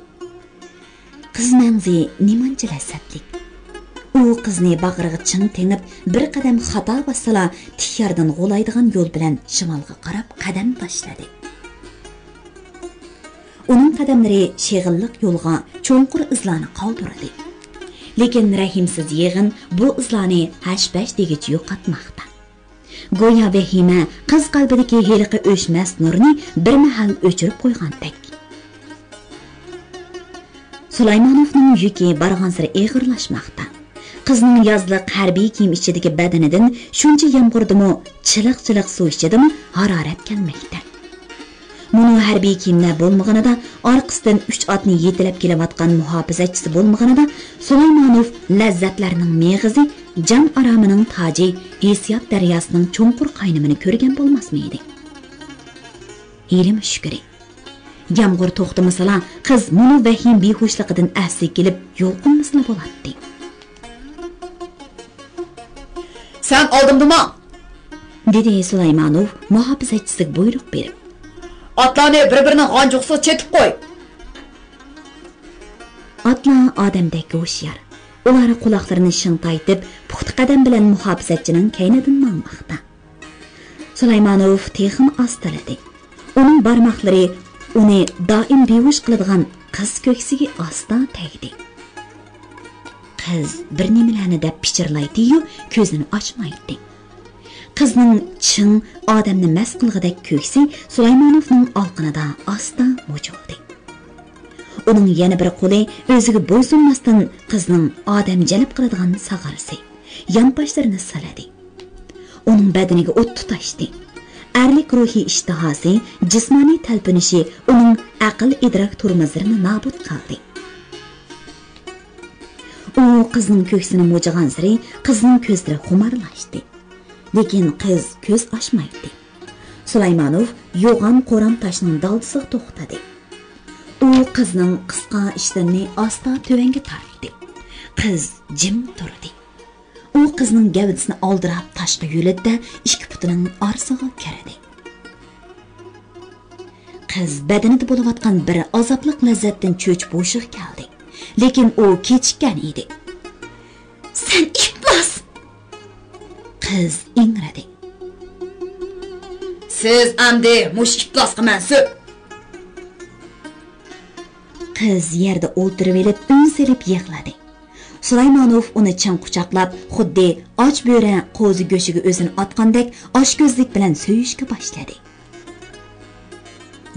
Qiz mangzi nimancha lazzatlik. U qizni bag'riga ching tengib, bir qadam xato bossala, tikyardan g'olaydigan yo'l bilan shimolga qarab qadam tashladi. Uning qadamlari sheg'illiq yo'lga cho'nqur izlarni qoldirdi. Lekin rahimsiz yig'in bu izlarni hash-bash degicha yo'qotmoqda. Go'yo vahima qiz qalbidagi heliqi o'chmas nurni bir mahal o'chirib qo'ygandek. Sulaymonovning yuki barg'ansir eg'irlashmoqda. Qizning yozliq harbiy kiyim ichidagi badanidan shuncha yomg'irdimi, chiliq-chiliq suv ichidimi harorat kelmoqda. Bunu harbiy kiyimlar bo'lmaganida, orqasidan 3 otni yetilab kelayotgan muhofizachisi bo'lmaganida, Sulaymonov lazzatlarning meg'izi, jon aromining toji, hissiyot daryosining cho'nqur qaynimini ko'rgan bo'lmasmidi? Elim shukri. Yomg'ir to'xtamasala, qiz muni vahim behushligidan afsi kelib, yo'lqinmasla bo'ladi. Sen oldimdimi? dedi Sulaymonov muhofizachisiga buyruq berib. Otlarni bir-birining g'onjuqsiz chetib qo'y. Otlar odamdek ho'shyor. Ular quloqlarini shingtaytib, puxta qadam bilan muhofizatchining kaynidan mangmoqda. Sulaymonov texim ostaladi. Uning barmoqlari uni doim behush qiladigan qiz ko'ksiga asta tegdi. Qiz bir nimalarni deb pichirlaydi-yu, ko'zini ochmaydi. Qizning ching odamni mast qilg'idek ko'ksi Sulaymonovning olqinida asta mo'jildi. Uning yana bir qo'li o'ziga bo'ysunmasdan qizning odam jalb qiladigan sag'arisi, yonboshlarini saladi. Uning badaniga o't tutashdi. Erlik ruhiy ishtihosi, jismoniy talpinishi uning aql idrok turmazlarini nobud qildi. U qizning ko'ksini mo'jigan sari qizning ko'zlari xumarlashdi. Lekin qiz ko'z ochmaydi. Sulaymonov yo'g'on qo'ram tashning daldisiga to'xtadi. U qizning qisqa ishlarini asta tövenge tortdi. Qiz jim turdi. U qizning gavdasini oldirab tashqa yo'lida ikki putining orasiga kirdi. Qiz badanida bo'layotgan bir azobliq lazzatdan cho'ch bo'shiq keldi. Lekin u kechikkan edi. Sen iflos! Qiz ingradi. Siz amdi mush iflosga mansub. Qiz yerda o'ltirib elib, unsilib yig'ladi. Sulaymonov uni chin quchoqlab, xuddi och bo'ra qo'zi go'shiga o'zini otgandek oshko'zlik bilan so'yishga boshladi.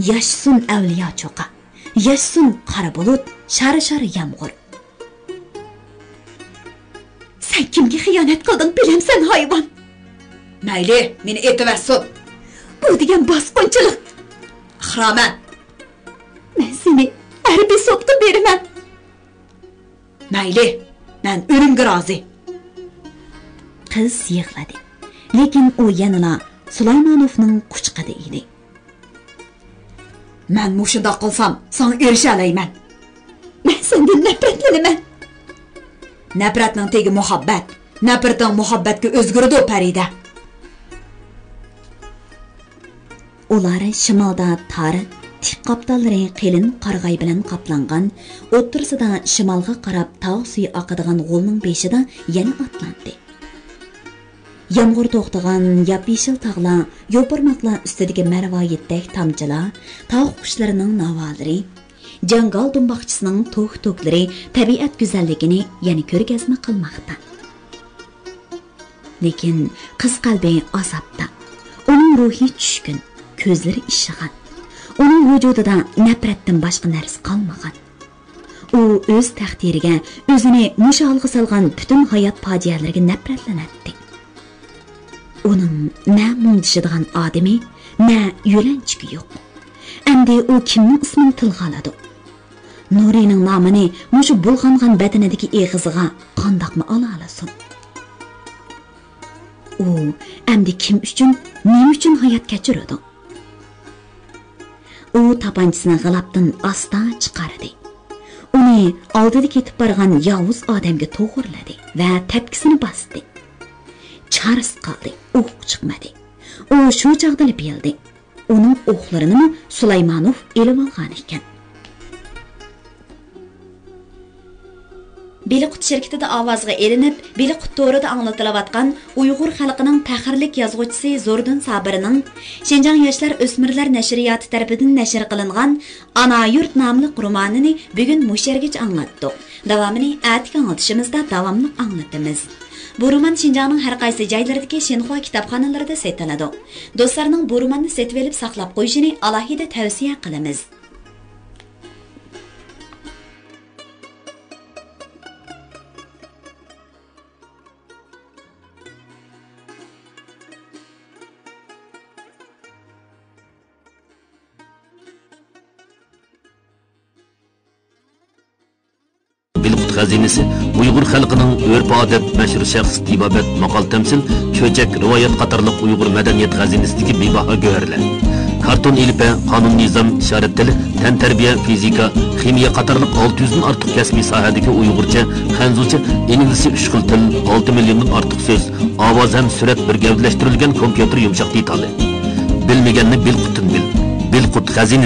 Yashsun avliyo cho'qa, yashsun qora bulut, shari-shari yomg'ir. Sen kimga xiyonat qilding bilamsan, hayvon? Mayli, meni etivassun. Bu degan bosqinchilik. Ixroman. Men seni harbiy sotga beraman. Mayli, men o'limga rozi. Qiz yig'ladi. Lekin u yanada Sulaymonovning quchqida edi. Men mushunda qilsam, sen erisha olayman. Men sendan nafratlanaman. Nafratning tegi muhabbat. Nafrating muhabbatga o'zgardi Farida. Ular shimolda tar, tik qapdallari qalin qarg'ay bilan qaplangan, o'ttirsida shimolga qarab tog' suvi oqadigan g'olning beshida yana atlandi. Yomg'ir to'xtagan yap-yeshil tog'lar, yo'pirmoqlar ustidagi marvoyitdek tomchilar, tog' qushlarining navolari, jangal dumboqchisining to'q-to'klari tabiat go'zalligini yana ko'rgazma qilmoqda. Lekin qiz qalbi azobda. Uning ruhi tushkun, ko'zlari ishg'an. Uning vujudida nafratdan boshqa narsa qolmagan. U o'z taqdiriga, o'zini musholga solgan butun hayot fojialariga nafratlanadi. Uning na mundishadigan odami, na yo'lanchigi yo'q. Endi u kimning ismini tilga oladi? Nurining nomini mushu bulg'angan badanidagi eg'iziga qandoqmi ola olasin? U endi kim uchun, nima uchun hayot kechiradi? U tapanchisini g'ilabdan asta chiqardi. Uni oldida ketib borgan yovuz odamga to'g'riladi va tepkisini bosdi. Chars qoldi, o'q chiqmadi. U shu chaqda bildi. Uning o'qlarini Sulaymonov elib olgan ekan. Beliqut şirketida ovozga elinib, Beliqut to'rida anglatilayotgan Uyg'ur xalqining faxrlik yozuvchisi Zordun Sabirning Şinjan yoshlar o'smirlar nashriyoti tomonidan nashr qilingan Ana yurt nomli romanini bugun mushargacha anglatdik. Davomini atigi anglitishimizda davomli anglatamiz. Bu roman Şinjanning har qaysi joylaridagi Shinhua kitobxonalarida sotiladi. Do'stlarning bu romanni setib olib saqlab qo'yishini alohida tavsiya qilamiz. Xazinesi Uyg'ur xalqining urf-odat, mashhur shaxs tibobat, maqol tamsil, cho'chak, rivoyat qatorliq Uyg'ur madaniyat xazinasidagi bebaho go'rlar. Karton ilpa, qonun nizom, ishorat tili, tan tarbiya, fizika, ximiya qatorliq 600 dan ortiq kasbiy sohadagi Uyg'urcha, Xanzucha, ingliz 3 xil til, 6 milliondan ortiq so'z, ovoz ham surat bir gavdalashtirilgan kompyuter yumshoq detali. Bilmaganni Bilqutdan bil. Bilqut xazinasi